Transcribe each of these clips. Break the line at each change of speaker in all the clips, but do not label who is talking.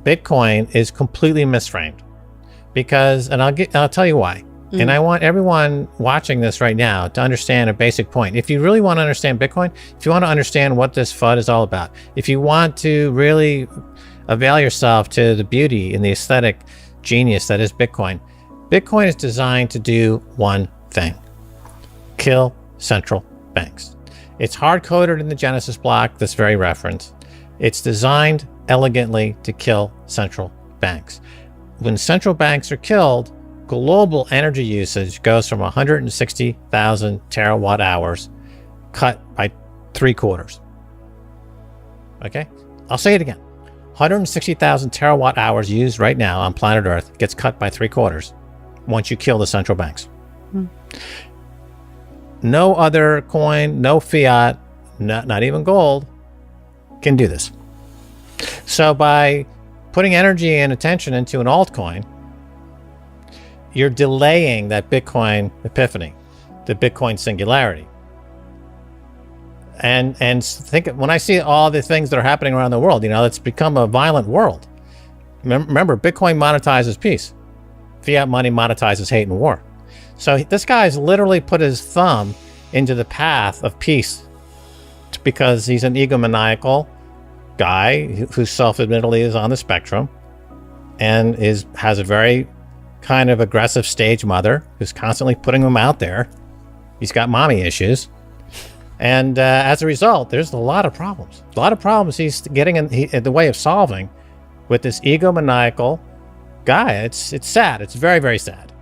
Bitcoin is completely misframed because, and I'll tell you why. And I want everyone watching this right now to understand a basic point. If you really want to understand Bitcoin, if you want to understand what this FUD is all about, if you want to really avail yourself to the beauty and the aesthetic genius that is Bitcoin, Bitcoin is designed to do one thing: kill central banks. It's hard-coded in the Genesis block, this very reference. It's designed elegantly to kill central banks. When central banks are killed, global energy usage goes from 160,000 terawatt hours, cut by 3/4. Okay? I'll say it again. 160,000 terawatt hours used right now on planet Earth gets cut by 3/4 once you kill the central banks. No other coin, no fiat, not even gold, can do this. So by putting energy and attention into an altcoin, you're delaying that Bitcoin epiphany, the Bitcoin singularity. And think, when I see all the things that are happening around the world, it's become a violent world. Remember, Bitcoin monetizes peace. Fiat money monetizes hate and war. So this guy's literally put his thumb into the path of peace because he's an egomaniacal guy who self-admittedly is on the spectrum and has a very kind of aggressive stage mother who's constantly putting him out there. He's got mommy issues. And as a result, there's a lot of problems. A lot of problems he's getting in the way of solving with this egomaniacal guy. It's sad. It's very, very sad.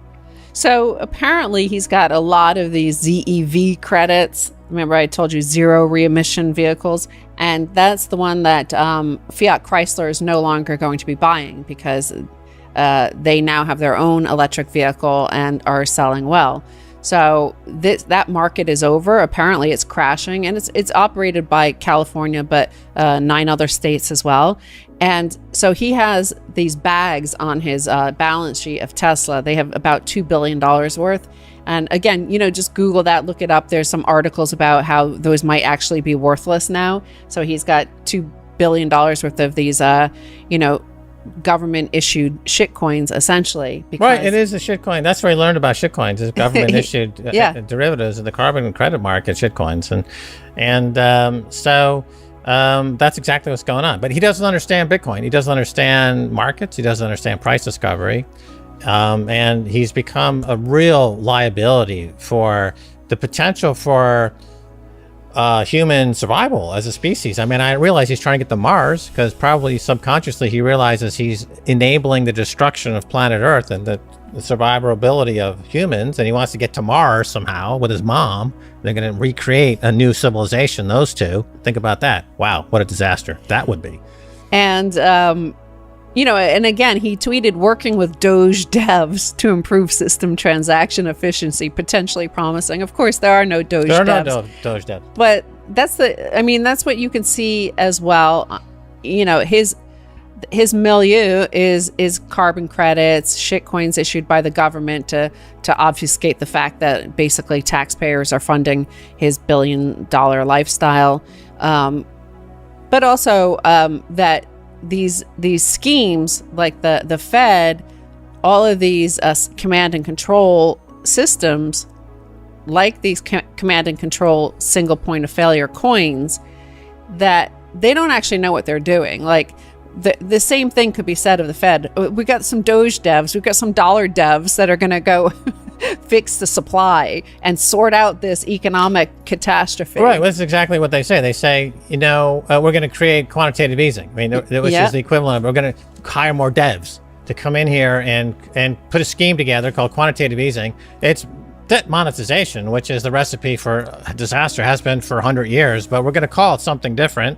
So apparently he's got a lot of these ZEV credits. Remember I told you zero re-emission vehicles? And that's the one that Fiat Chrysler is no longer going to be buying because they now have their own electric vehicle and are selling well. So that market is over. Apparently it's crashing, and it's operated by California, but 9 other states as well. And so he has these bags on his balance sheet of Tesla. They have about $2 billion worth. And again, just Google that, look it up. There's some articles about how those might actually be worthless now. So he's got $2 billion worth of these, government issued shit coins, essentially.
Right, it is a shit coin. That's where I learned about shit coins, is government issued derivatives of the carbon credit market, shit coins. So that's exactly what's going on. But he doesn't understand Bitcoin. He doesn't understand markets. He doesn't understand price discovery. And he's become a real liability for the potential for human survival as a species. I mean, I realize he's trying to get to Mars because probably subconsciously he realizes he's enabling the destruction of planet Earth and the survivability of humans, and he wants to get to Mars somehow with his mom. They're going to recreate a new civilization, those two. Think about that. Wow, what a disaster that would be.
And and again, he tweeted, working with Doge devs to improve system transaction efficiency, potentially promising. Of course, there are no Doge devs.
There are no Doge devs.
But that's what you can see as well. His milieu is carbon credits, shitcoins issued by the government to obfuscate the fact that basically taxpayers are funding his billion-dollar lifestyle. But also that these schemes like the Fed, all of these command and control systems, like these command and control single point of failure coins, that they don't actually know what they're doing. Like the same thing could be said of the Fed. We got some Doge devs, we've got some dollar devs that are going to go fix the supply and sort out this economic catastrophe.
Right, well, that's exactly what they say. They say, we're going to create quantitative easing. I mean, which is the equivalent of we're going to hire more devs to come in here and put a scheme together called quantitative easing. It's debt monetization, which is the recipe for disaster, has been for 100 years, but we're going to call it something different.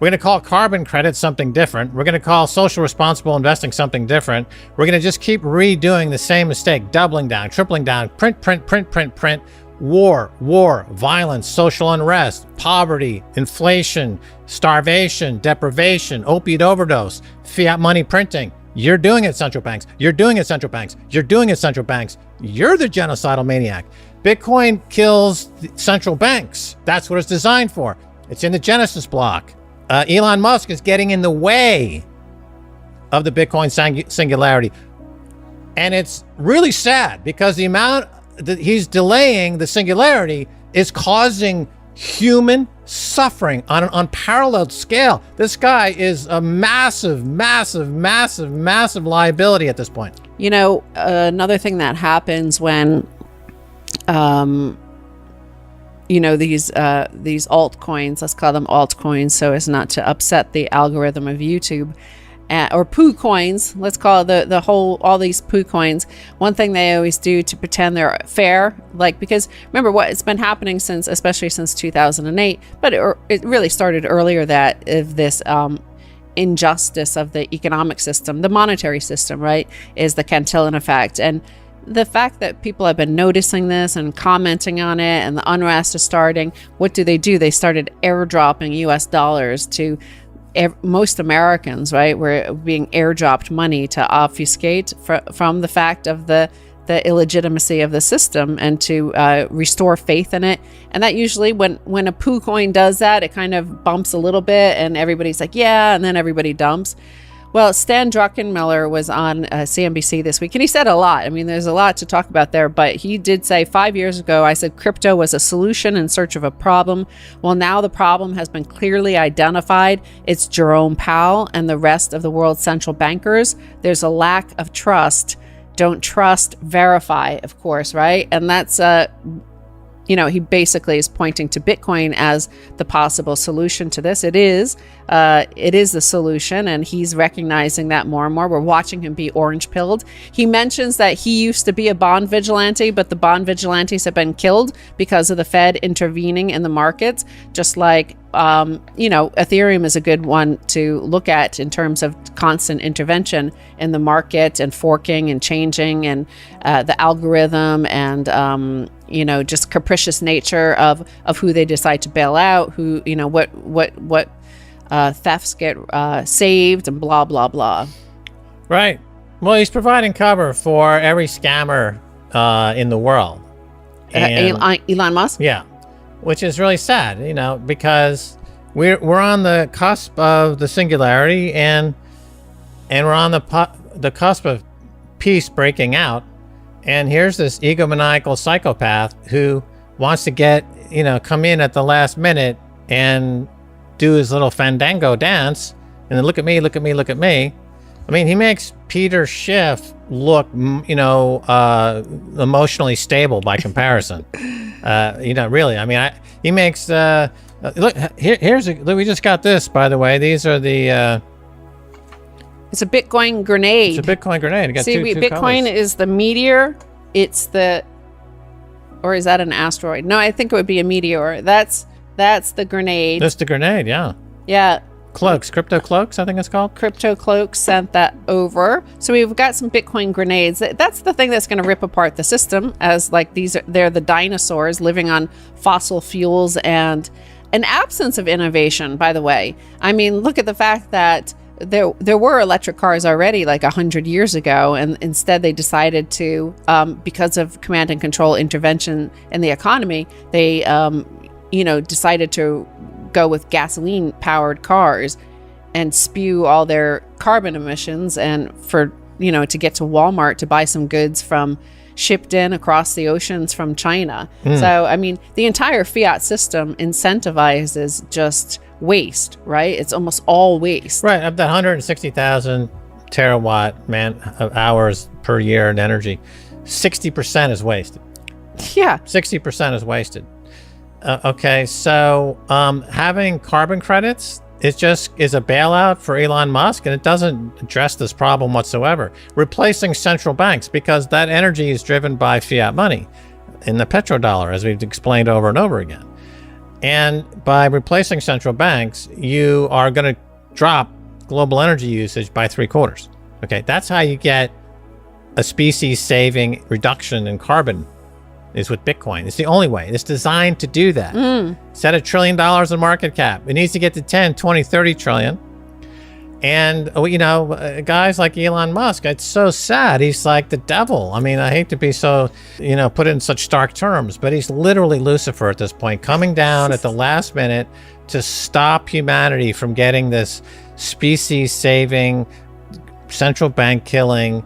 We're going to call carbon credits something different. We're going to call social responsible investing something different. We're going to just keep redoing the same mistake, doubling down, tripling down, print, war, violence, social unrest, poverty, inflation, starvation, deprivation, opiate overdose, fiat money printing. You're doing it, central banks. You're doing it, central banks. You're doing it, central banks. You're the genocidal maniac. Bitcoin kills central banks. That's what it's designed for. It's in the Genesis block. Elon Musk is getting in the way of the Bitcoin singularity. And it's really sad because the amount that he's delaying the singularity is causing human suffering on an unparalleled scale. This guy is a massive, massive, massive, massive liability at this point.
You know, another thing that happens when, you know, these altcoins, let's call them altcoins so as not to upset the algorithm of YouTube, or poo coins, let's call it all these poo coins. One thing they always do to pretend they're fair, like, because remember what it's been happening especially since 2008, but it really started earlier, that if this injustice of the economic system, the monetary system, right, is the Cantillon effect. And the fact that people have been noticing this and commenting on it, and the unrest is starting, what do? They started airdropping US dollars to most Americans, right? We're being airdropped money to obfuscate from the fact of the illegitimacy of the system, and to restore faith in it. And that usually, when a poo coin does that, it kind of bumps a little bit and everybody's like, yeah, and then everybody dumps. Well, Stan Druckenmiller was on CNBC this week, and he said a lot. I mean, there's a lot to talk about there, but he did say 5 years ago, I said crypto was a solution in search of a problem. Well, now the problem has been clearly identified. It's Jerome Powell and the rest of the world's central bankers. There's a lack of trust. Don't trust, verify, of course, right? And that's, you know, he basically is pointing to Bitcoin as the possible solution to this. It is the solution, and he's recognizing that more and more. We're watching him be orange pilled. He mentions that he used to be a bond vigilante, but the bond vigilantes have been killed because of the Fed intervening in the markets. Just like, you know, Ethereum is a good one to look at in terms of constant intervention in the market, and forking and changing, and the algorithm, and you know, just capricious nature of who they decide to bail out, who, you know, what thefts get saved, and blah, blah, blah.
Right. Well, he's providing cover for every scammer in the world.
Elon Musk?
Yeah. Which is really sad, you know, because we're on the cusp of the singularity, and we're on the cusp of peace breaking out. And here's this egomaniacal psychopath who wants to come in at the last minute and do his little fandango dance, and then look at me, look at me, look at me. I mean, he makes Peter Schiff look, you know, emotionally stable by comparison. You know, really. I mean, he makes. Look, look, we just got this, by the way. These are the.
It's a Bitcoin grenade.
It's a Bitcoin grenade. It got two
Bitcoin
colors.
is the meteor. Or is that an asteroid? No, I think it would be a meteor. That's the grenade.
That's the grenade, yeah.
Yeah.
Cloaks, crypto cloaks, I think it's called.
Crypto Cloaks sent that over. So we've got some Bitcoin grenades. That's the thing that's going to rip apart the system, as like they're the dinosaurs living on fossil fuels and an absence of innovation, by the way. I mean, look at the fact that there were electric cars already like 100 years ago, and instead they decided to, because of command and control intervention in the economy, they decided to go with gasoline powered cars and spew all their carbon emissions, and for to get to Walmart to buy some goods shipped in across the oceans from China. So I mean, the entire fiat system incentivizes just waste, right? It's almost all waste.
Right. Of that 160,000 terawatt hours per year in energy, 60% is wasted.
Yeah.
60% is wasted. Okay. So having carbon credits is a bailout for Elon Musk, and it doesn't address this problem whatsoever. Replacing central banks, because that energy is driven by fiat money in the petrodollar, as we've explained over and over again. And by replacing central banks, you are going to drop global energy usage by 3/4. Okay, that's how you get a species-saving reduction in carbon, is with Bitcoin. It's the only way. It's designed to do that. Set $1 trillion in market cap. It needs to get to 10, 20, 30 trillion. And, guys like Elon Musk, it's so sad. He's like the devil. I mean, I hate to be so, put in such stark terms, but he's literally Lucifer at this point, coming down at the last minute to stop humanity from getting this species-saving, central bank killing,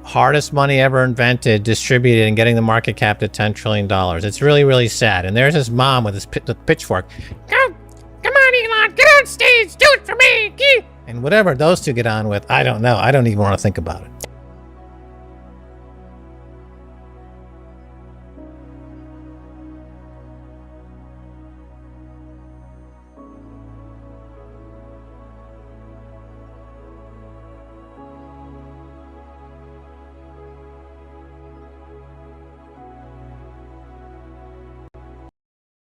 hardest money ever invented, distributed, and getting the market cap to $10 trillion. It's really, really sad. And there's his mom with his pitchfork. Come on, Elon, get on stage, do it for me. And whatever those two get on with, I don't know. I don't even want to think about it.